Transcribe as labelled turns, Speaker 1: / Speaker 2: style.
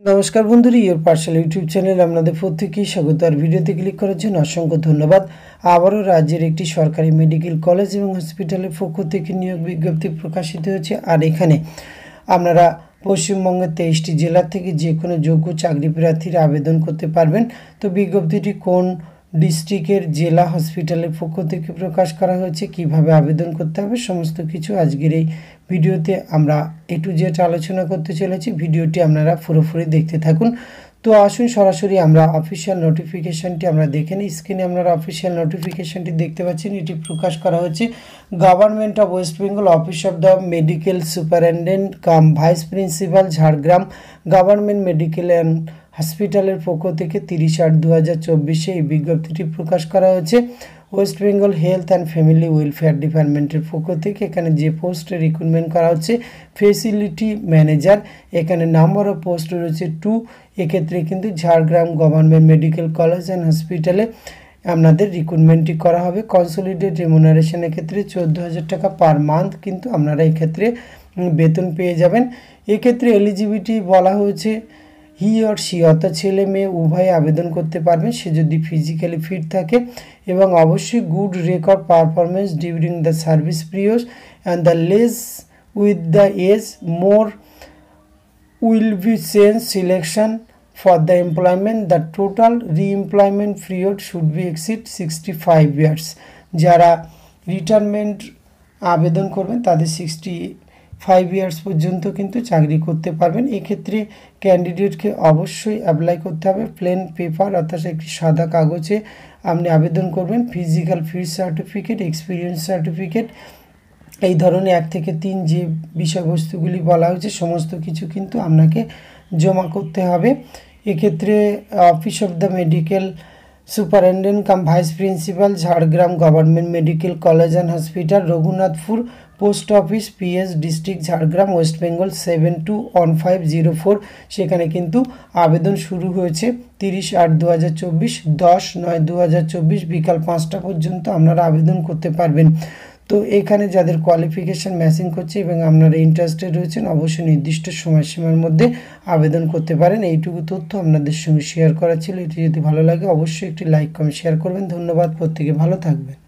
Speaker 1: নমস্কার বন্ধুরা, your parcel YouTube চ্যানেলে আপনাদের প্রত্যেককেই স্বাগত। আর ভিডিওতে ক্লিক করার জন্য অসংখ্য ধন্যবাদ। আবারও রাজ্যের একটি সরকারি মেডিকেল কলেজ এবং হসপিটালের পক্ষ থেকে নিয়োগ বিজ্ঞপ্তি প্রকাশিত হয়েছে। আর এখানে আপনারা পশ্চিমবঙ্গের 23টি জেলা থেকে যে কোনো যোগ্য চাকরি প্রার্থীরা আবেদন করতে পারবেন। তো বিজ্ঞপ্তিটি কোন ডিস্ট্রিক্টের জেলা হসপিটালের পক্ষ থেকে প্রকাশ করা হয়েছে, কিভাবে আবেদন করতে হবে, সমস্ত কিছু আজকের এই ভিডিওতে আমরা A to Z আলোচনা করতে চলেছি। ভিডিওটি আপনারা পুরোপুরি দেখতে থাকুন। তো আসুন সরাসরি আমরা অফিসিয়াল নোটিফিকেশানটি আমরা দেখে নিই। স্ক্রিনে আপনারা অফিসিয়াল নোটিফিকেশানটি দেখতে পাচ্ছেন। এটি প্রকাশ করা হচ্ছে government of West Bengal, office of the medical superintendent cum vice principal, Jhargram government medical and হসপিটালের পক্ষ থেকে 30/8/2024 এই বিজ্ঞপ্তিটি প্রকাশ করা হয়েছে। West Bengal health and family welfare ডিপার্টমেন্টের পক্ষ থেকে এখানে যে পোস্টে রিক্রুটমেন্ট করা হচ্ছে ফেসিলিটি ম্যানেজার, এখানে নাম্বার অফ পোস্ট রয়েছে 2। এক্ষেত্রে কিন্তু Jhargram government medical college and হসপিটালে আপনাদের রিক্রুটমেন্টটি করা হবে। কনসোলিডেট রেমুনারেশনের ক্ষেত্রে 14,000 টাকা পার মান্থ কিন্তু আপনারা এক্ষেত্রে বেতন পেয়ে যাবেন। এক্ষেত্রে এলিজিবিলিটি বলা হয়েছে হি অর সি, অর্থাৎ ছেলে মেয়ে উভয়ে আবেদন করতে পারবেন, সে যদি ফিজিক্যালি ফিট থাকে এবং অবশ্যই good record performance during the service period and the less with the age more will be change selection for the employment. The total reemployment period should be exceed 65 years. যারা retirement আবেদন করবেন তাদের 65 years পর্যন্ত কিন্তু চাকরি করতে পারবেন। এক্ষেত্রে ক্যান্ডিডেটকে অবশ্যই অ্যাপ্লাই করতে হবে প্লেন পেপার, অর্থাৎ একটি সাদা কাগজে আপনি আবেদন করবেন। Physical fit certificate, experience certificate, এই ধরনের 1 থেকে 3 যে বিষয়বস্তুগুলি বলা হয়েছে সমস্ত কিছু কিন্তু আপনাকে জমা করতে হবে। এক্ষেত্রে office of the medical superintendent cum vice principal, Jhargram government medical college and hospital, Raghunathpur post office, PS district, Jhargram, West Bengal 721504। সেখানে কিন্তু আবেদন শুরু হয়েছে 30/8/2024, 10/9/2024 বিকাল 5টা পর্যন্ত আপনারা আবেদন করতে পারবেন। তো এখানে যাদের কোয়ালিফিকেশান ম্যাচিং করছে এবং আপনারা ইন্টারেস্টেড রয়েছেন অবশ্যই নির্দিষ্ট সময়সীমার মধ্যে আবেদন করতে পারেন। এইটুকু তথ্য আপনাদের সঙ্গে শেয়ার করা ছিল। এটি যদি ভালো লাগে অবশ্যই একটি লাইক কমেন্ট শেয়ার করবেন। ধন্যবাদ, প্রত্যেকে ভালো থাকবেন।